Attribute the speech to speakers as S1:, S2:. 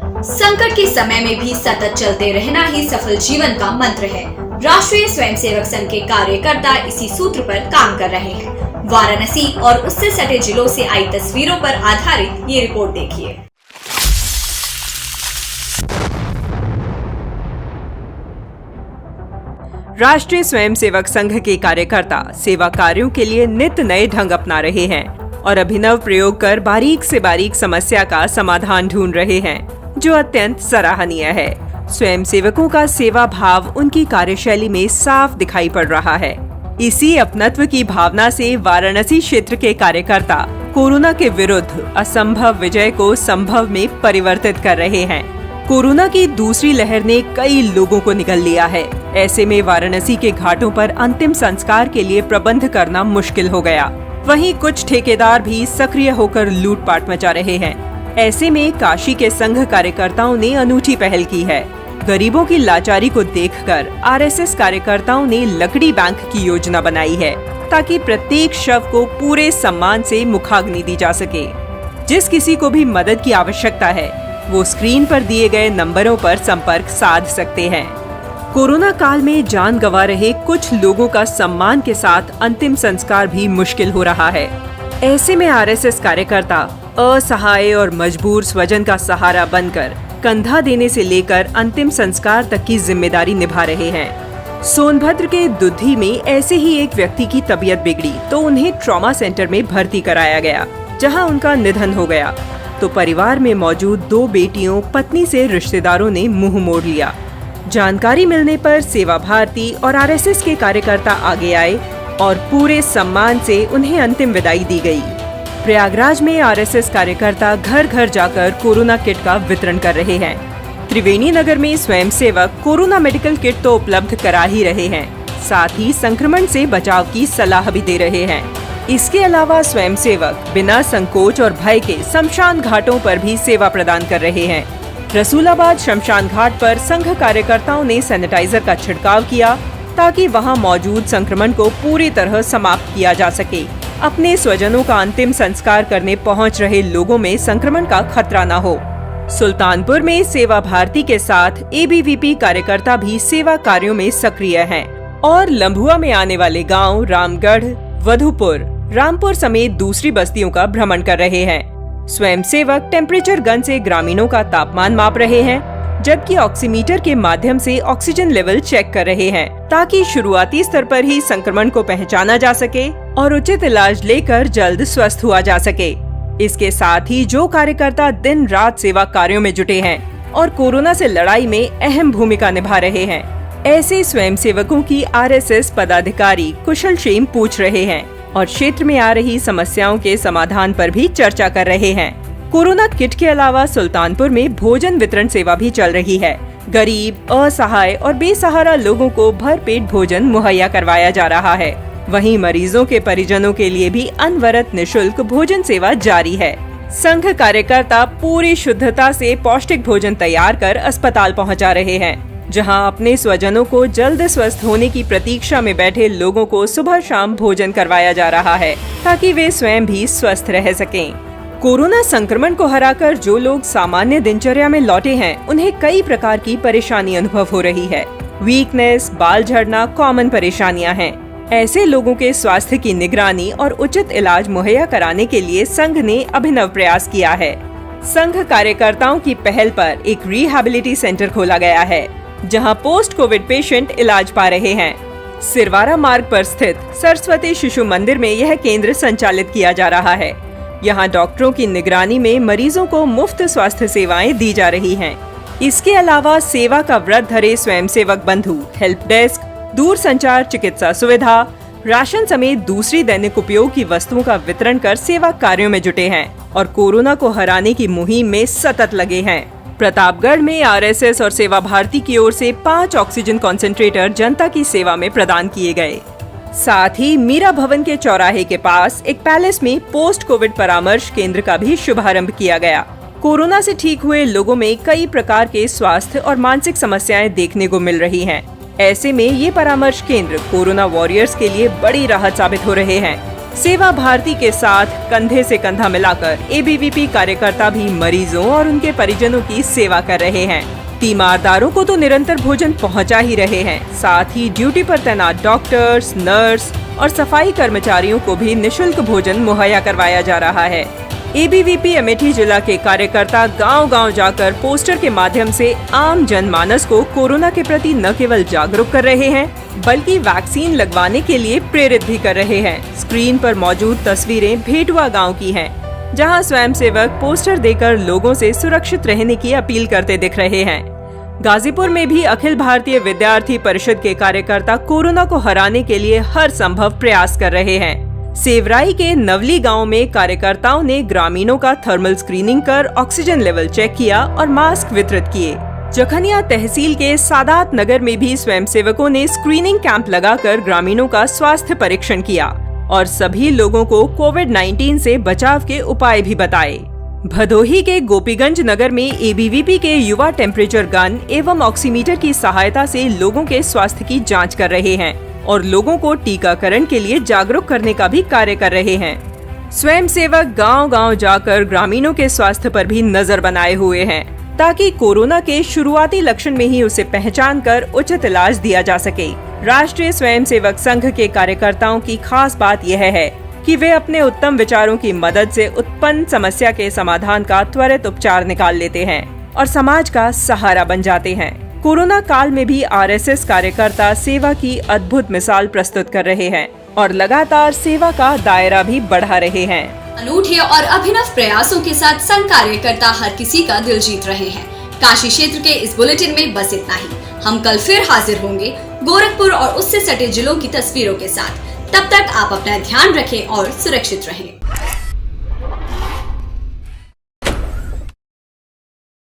S1: संकट के समय में भी सतत चलते रहना ही सफल जीवन का मंत्र है। राष्ट्रीय स्वयंसेवक संघ के कार्यकर्ता इसी सूत्र पर काम कर रहे हैं। वाराणसी और उससे सटे जिलों से आई तस्वीरों पर आधारित ये रिपोर्ट देखिए।
S2: राष्ट्रीय स्वयंसेवक संघ के कार्यकर्ता सेवा कार्यों के लिए नित्य नए ढंग अपना रहे हैं और अभिनव प्रयोग कर बारीक से बारीक समस्या का समाधान ढूंढ रहे हैं, जो अत्यंत सराहनीय है। स्वयंसेवकों का सेवा भाव उनकी कार्यशैली में साफ दिखाई पड़ रहा है। इसी अपनत्व की भावना से वाराणसी क्षेत्र के कार्यकर्ता कोरोना के विरुद्ध असंभव विजय को संभव में परिवर्तित कर रहे हैं। कोरोना की दूसरी लहर ने कई लोगों को निगल लिया है। ऐसे में वाराणसी के घाटों पर अंतिम संस्कार के लिए प्रबंध करना मुश्किल हो गया। वहीं कुछ ठेकेदार भी सक्रिय होकर लूटपाट मचा रहे हैं। ऐसे में काशी के संघ कार्यकर्ताओं ने अनूठी पहल की है। गरीबों की लाचारी को देखकर आरएसएस कार्यकर्ताओं ने लकड़ी बैंक की योजना बनाई है, ताकि प्रत्येक शव को पूरे सम्मान से मुखाग्नि दी जा सके। जिस किसी को भी मदद की आवश्यकता है, वो स्क्रीन पर दिए गए नंबरों पर संपर्क साध सकते हैं। कोरोना काल में जान गंवा रहे कुछ लोगों का सम्मान के साथ अंतिम संस्कार भी मुश्किल हो रहा है। ऐसे में आरएसएस कार्यकर्ता असहाय और मजबूर स्वजन का सहारा बनकर कंधा देने से लेकर अंतिम संस्कार तक की जिम्मेदारी निभा रहे हैं। सोनभद्र के दुधी में ऐसे ही एक व्यक्ति की तबीयत बिगड़ी तो उन्हें ट्रॉमा सेंटर में भर्ती कराया गया, जहां उनका निधन हो गया। तो परिवार में मौजूद 2 बेटियों पत्नी से रिश्तेदारों ने मुंह मोड़ लिया। जानकारी मिलने पर सेवा भारती और आरएसएस के कार्यकर्ता आगे आए और पूरे सम्मान से उन्हें अंतिम विदाई दी गई। प्रयागराज में आरएसएस कार्यकर्ता घर घर जाकर कोरोना किट का वितरण कर रहे हैं। त्रिवेणी नगर में स्वयंसेवक कोरोना मेडिकल किट तो उपलब्ध करा ही रहे हैं, साथ ही संक्रमण से बचाव की सलाह भी दे रहे हैं। इसके अलावा स्वयंसेवक बिना संकोच और भय के शमशान घाटों पर भी सेवा प्रदान कर रहे हैं। रसूलाबाद शमशान घाट पर संघ कार्यकर्ताओं ने सैनिटाइजर का छिड़काव किया, ताकि वहां मौजूद संक्रमण को पूरी तरह समाप्त किया जा सके। अपने स्वजनों का अंतिम संस्कार करने पहुंच रहे लोगों में संक्रमण का खतरा न हो। सुल्तानपुर में सेवा भारती के साथ एबीवीपी कार्यकर्ता भी सेवा कार्यों में सक्रिय हैं और लंबुआ में आने वाले गांव रामगढ़, वधुपुर, रामपुर समेत दूसरी बस्तियों का भ्रमण कर रहे हैं। स्वयंसेवक टेम्परेचर गन से ग्रामीणों का तापमान माप रहे हैं, जबकि ऑक्सीमीटर के माध्यम से ऑक्सीजन लेवल चेक कर रहे हैं, ताकि शुरुआती स्तर पर ही संक्रमण को पहचाना जा सके और उचित इलाज लेकर जल्द स्वस्थ हुआ जा सके। इसके साथ ही जो कार्यकर्ता दिन रात सेवा कार्यों में जुटे हैं और कोरोना से लड़ाई में अहम भूमिका निभा रहे हैं, ऐसे स्वयंसेवकों की आरएसएस पदाधिकारी कुशल क्षेम पूछ रहे हैं और क्षेत्र में आ रही समस्याओं के समाधान पर भी चर्चा कर रहे हैं। कोरोना किट के अलावा सुल्तानपुर में भोजन वितरण सेवा भी चल रही है। गरीब, असहाय और बेसहारा लोगों को भरपेट भोजन मुहैया करवाया जा रहा है। वहीं मरीजों के परिजनों के लिए भी अनवरत निःशुल्क भोजन सेवा जारी है। संघ कार्यकर्ता पूरी शुद्धता से पौष्टिक भोजन तैयार कर अस्पताल पहुंचा रहे हैं, जहां अपने स्वजनों को जल्द स्वस्थ होने की प्रतीक्षा में बैठे लोगों को सुबह शाम भोजन करवाया जा रहा है, ताकि वे स्वयं भी स्वस्थ रह सकें। कोरोना संक्रमण को हराकर जो लोग सामान्य दिनचर्या में लौटे हैं, उन्हें कई प्रकार की परेशानी अनुभव हो रही है। वीकनेस, बाल झड़ना कॉमन परेशानियां हैं। ऐसे लोगों के स्वास्थ्य की निगरानी और उचित इलाज मुहैया कराने के लिए संघ ने अभिनव प्रयास किया है। संघ कार्यकर्ताओं की पहल पर एक रिहैबिलिटी सेंटर खोला गया है, जहां पोस्ट कोविड पेशेंट इलाज पा रहे हैं। सिरवारा मार्ग पर स्थित सरस्वती शिशु मंदिर में यह केंद्र संचालित किया जा रहा है। यहाँ डॉक्टरों की निगरानी में मरीजों को मुफ्त स्वास्थ्य सेवाएं दी जा रही हैं। इसके अलावा सेवा का व्रत धरे स्वयंसेवक बंधु हेल्प डेस्क, दूर संचार चिकित्सा सुविधा, राशन समेत दूसरी दैनिक उपयोग की वस्तुओं का वितरण कर सेवा कार्यों में जुटे हैं और कोरोना को हराने की मुहिम में सतत लगे हैं। प्रतापगढ़ में आरएसएस और सेवा भारती की ओर से 5 ऑक्सीजन कॉन्सेंट्रेटर जनता की सेवा में प्रदान किए गए। साथ ही मीरा भवन के चौराहे के पास एक पैलेस में पोस्ट कोविड परामर्श केंद्र का भी शुभारंभ किया गया। कोरोना से ठीक हुए लोगों में कई प्रकार के स्वास्थ्य और मानसिक समस्याएं देखने को मिल रही हैं। ऐसे में ये परामर्श केंद्र कोरोना वॉरियर्स के लिए बड़ी राहत साबित हो रहे हैं। सेवा भारती के साथ कंधे से कंधा मिलाकर एबीवीपी कार्यकर्ता भी मरीजों और उनके परिजनों की सेवा कर रहे हैं। तीमारदारों को तो निरंतर भोजन पहुंचा ही रहे हैं, साथ ही ड्यूटी पर तैनात डॉक्टर्स, नर्स और सफाई कर्मचारियों को भी निशुल्क भोजन मुहैया करवाया जा रहा है। एबीवीपी अमेठी जिला के कार्यकर्ता गांव-गांव जाकर पोस्टर के माध्यम से आम जनमानस को कोरोना के प्रति न केवल जागरूक कर रहे हैं, बल्कि वैक्सीन लगवाने के लिए प्रेरित भी कर रहे हैं। स्क्रीन पर मौजूद तस्वीरें भेटुआ गांव की हैं, जहां स्वयंसेवक पोस्टर देकर लोगों से सुरक्षित रहने की अपील करते दिख रहे हैं। गाजीपुर में भी अखिल भारतीय विद्यार्थी परिषद के कार्यकर्ता कोरोना को हराने के लिए हर संभव प्रयास कर रहे हैं। सेवराई के नवली गांव में कार्यकर्ताओं ने ग्रामीणों का थर्मल स्क्रीनिंग कर ऑक्सीजन लेवल चेक किया और मास्क वितरित किए। जखनिया तहसील के सादात नगर में भी स्वयंसेवकों ने स्क्रीनिंग कैंप लगाकर ग्रामीणों का स्वास्थ्य परीक्षण किया और सभी लोगों को कोविड-19 से बचाव के उपाय भी बताए। भदोही के गोपीगंज नगर में एबीवीपी के युवा टेम्परेचर गन एवं ऑक्सीमीटर की सहायता से लोगों के स्वास्थ्य की जांच कर रहे हैं और लोगों को टीकाकरण के लिए जागरूक करने का भी कार्य कर रहे हैं। स्वयंसेवक गांव-गांव जाकर ग्रामीणों के स्वास्थ्य पर भी नजर बनाए हुए हैं, ताकि कोरोना के शुरुआती लक्षण में ही उसे पहचान कर उचित इलाज दिया जा सके। राष्ट्रीय स्वयंसेवक संघ के कार्यकर्ताओं की खास बात यह है कि वे अपने उत्तम विचारों की मदद से उत्पन्न समस्या के समाधान का त्वरित उपचार निकाल लेते हैं और समाज का सहारा बन जाते हैं। कोरोना काल में भी आरएसएस कार्यकर्ता सेवा की अद्भुत मिसाल प्रस्तुत कर रहे हैं और लगातार सेवा का दायरा भी बढ़ा रहे हैं।
S1: अनूठे और अभिनव प्रयासों के साथ संघ कार्यकर्ता हर किसी का दिल जीत रहे हैं। काशी क्षेत्र के इस बुलेटिन में बस इतना ही। हम कल फिर हाजिर होंगे गोरखपुर और उससे सटे जिलों की तस्वीरों के साथ। तब तक आप अपना ध्यान रखें और सुरक्षित रहें।